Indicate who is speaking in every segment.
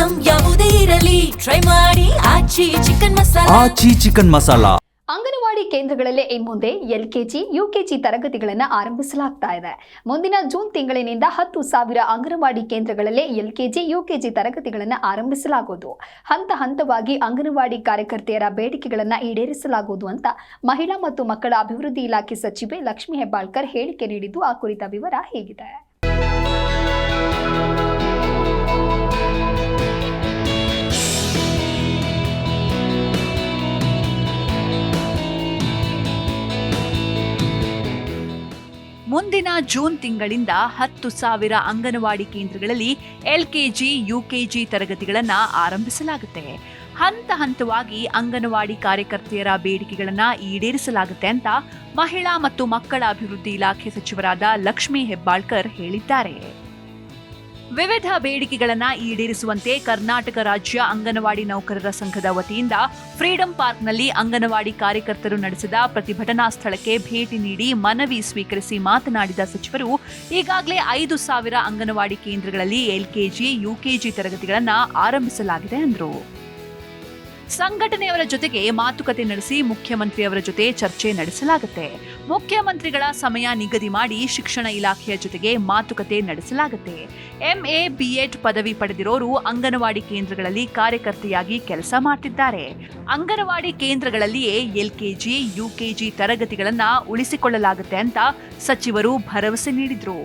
Speaker 1: Item ಯಾವುದೇ ಇರಲಿ try ಮಾಡಿ ಆಚಿ ಚಿಕನ್ ಮಸಾಲಾ.
Speaker 2: ಅಂಗನವಾಡಿ ಕೇಂದ್ರಗಳಲ್ಲೇ ಇನ್ಮುಂದೆ ಎಲ್ಕೆಜಿ ಯುಕೆಜಿ ತರಗತಿಗಳನ್ನು ಆರಂಭಿಸಲಾಗ್ತಾ ಇದೆ. ಮುಂದಿನ ಜೂನ್ ತಿಂಗಳಿನಿಂದ 10,000 ಅಂಗನವಾಡಿ ಕೇಂದ್ರಗಳಲ್ಲೇ ಎಲ್ಕೆಜಿ ಯುಕೆಜಿ ತರಗತಿಗಳನ್ನು ಆರಂಭಿಸಲಾಗುವುದು. ಹಂತ ಹಂತವಾಗಿ ಅಂಗನವಾಡಿ ಕಾರ್ಯಕರ್ತೆಯರ ಬೇಡಿಕೆಗಳನ್ನು ಈಡೇರಿಸಲಾಗುವುದು ಅಂತ ಮಹಿಳಾ ಮತ್ತು ಮಕ್ಕಳ ಅಭಿವೃದ್ಧಿ ಇಲಾಖೆ ಸಚಿವೆ ಲಕ್ಷ್ಮೀ ಹೆಬ್ಬಾಳ್ಕರ್ ಹೇಳಿಕೆ ನೀಡಿದ್ದು, ಆ ಕುರಿತ ವಿವರ ಹೀಗಿದೆ.
Speaker 3: ಮುಂದಿನ ಜೂನ್ ತಿಂಗಳಿಂದ 10,000 ಅಂಗನವಾಡಿ ಕೇಂದ್ರಗಳಲ್ಲಿ ಎಲ್ಕೆಜಿ ಯುಕೆಜಿ ತರಗತಿಗಳನ್ನು ಆರಂಭಿಸಲಾಗುತ್ತೆ. ಹಂತ ಹಂತವಾಗಿ ಅಂಗನವಾಡಿ ಕಾರ್ಯಕರ್ತೆಯರ ಬೇಡಿಕೆಗಳನ್ನು ಈಡೇರಿಸಲಾಗುತ್ತೆ ಅಂತ ಮಹಿಳಾ ಮತ್ತು ಮಕ್ಕಳ ಅಭಿವೃದ್ಧಿ ಇಲಾಖೆ ಸಚಿವರಾದ ಲಕ್ಷ್ಮೀ ಹೆಬ್ಬಾಳ್ಕರ್ ಹೇಳಿದ್ದಾರೆ. ವಿವಿಧ ಬೇಡಿಕೆಗಳನ್ನು ಈಡೇರಿಸುವಂತೆ ಕರ್ನಾಟಕ ರಾಜ್ಯ ಅಂಗನವಾಡಿ ನೌಕರರ ಸಂಘದ ವತಿಯಿಂದ ಫ್ರೀಡಂ ಪಾರ್ಕ್ನಲ್ಲಿ ಅಂಗನವಾಡಿ ಕಾರ್ಯಕರ್ತರು ನಡೆಸಿದ ಪ್ರತಿಭಟನಾ ಸ್ಥಳಕ್ಕೆ ಭೇಟಿ ನೀಡಿ ಮನವಿ ಸ್ವೀಕರಿಸಿ ಮಾತನಾಡಿದ ಸಚಿವರು, ಈಗಾಗಲೇ 5,000 ಅಂಗನವಾಡಿ ಕೇಂದ್ರಗಳಲ್ಲಿ ಎಲ್ಕೆಜಿ ಯುಕೆಜಿ ತರಗತಿಗಳನ್ನು ಆರಂಭಿಸಲಾಗಿದೆ ಎಂದರು. ಸಂಘಟನೆಯವರ ಜೊತೆಗೆ ಮಾತುಕತೆ ನಡೆಸಿ ಮುಖ್ಯಮಂತ್ರಿಯವರ ಜೊತೆ ಚರ್ಚೆ ನಡೆಸಲಾಗುತ್ತೆ. ಮುಖ್ಯಮಂತ್ರಿಗಳ ಸಮಯ ನಿಗದಿ ಮಾಡಿ ಶಿಕ್ಷಣ ಇಲಾಖೆಯ ಜೊತೆಗೆ ಮಾತುಕತೆ ನಡೆಸಲಾಗುತ್ತೆ. MA BEd ಪದವಿ ಪಡೆದಿರೋರು ಅಂಗನವಾಡಿ ಕೇಂದ್ರಗಳಲ್ಲಿ ಕಾರ್ಯಕರ್ತೆಯಾಗಿ ಕೆಲಸ ಮಾಡ್ತಿದ್ದಾರೆ. ಅಂಗನವಾಡಿ ಕೇಂದ್ರಗಳಲ್ಲಿಯೇ ಎಲ್ಕೆಜಿ ಯುಕೆಜಿ ತರಗತಿಗಳನ್ನು ಉಳಿಸಿಕೊಳ್ಳಲಾಗುತ್ತೆ ಅಂತ ಸಚಿವರು ಭರವಸೆ ನೀಡಿದರು.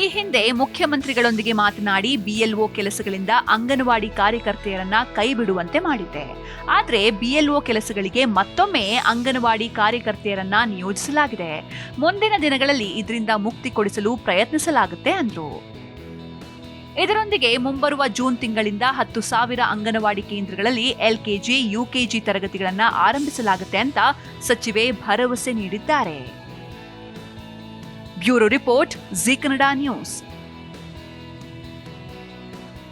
Speaker 3: ಈ ಹಿಂದೆ ಮುಖ್ಯಮಂತ್ರಿಗಳೊಂದಿಗೆ ಮಾತನಾಡಿ BLO ಕೆಲಸಗಳಿಂದ ಅಂಗನವಾಡಿ ಕಾರ್ಯಕರ್ತೆಯರನ್ನ ಕೈಬಿಡುವಂತೆ ಮಾಡಿದ್ದೆ. ಆದರೆ BLO ಕೆಲಸಗಳಿಗೆ ಮತ್ತೊಮ್ಮೆ ಅಂಗನವಾಡಿ ಕಾರ್ಯಕರ್ತೆಯರನ್ನ ನಿಯೋಜಿಸಲಾಗಿದೆ. ಮುಂದಿನ ದಿನಗಳಲ್ಲಿ ಇದರಿಂದ ಮುಕ್ತಿ ಕೊಡಿಸಲು ಪ್ರಯತ್ನಿಸಲಾಗುತ್ತೆ ಎಂದರು. ಇದರೊಂದಿಗೆ ಮುಂಬರುವ ಜೂನ್ ತಿಂಗಳಿಂದ 10,000 ಅಂಗನವಾಡಿ ಕೇಂದ್ರಗಳಲ್ಲಿ ಎಲ್ಕೆಜಿ ಯುಕೆಜಿ ತರಗತಿಗಳನ್ನು ಆರಂಭಿಸಲಾಗುತ್ತೆ ಅಂತ ಸಚಿವೆ ಭರವಸೆ ನೀಡಿದ್ದಾರೆ. Bureau report, Zee Kannada news.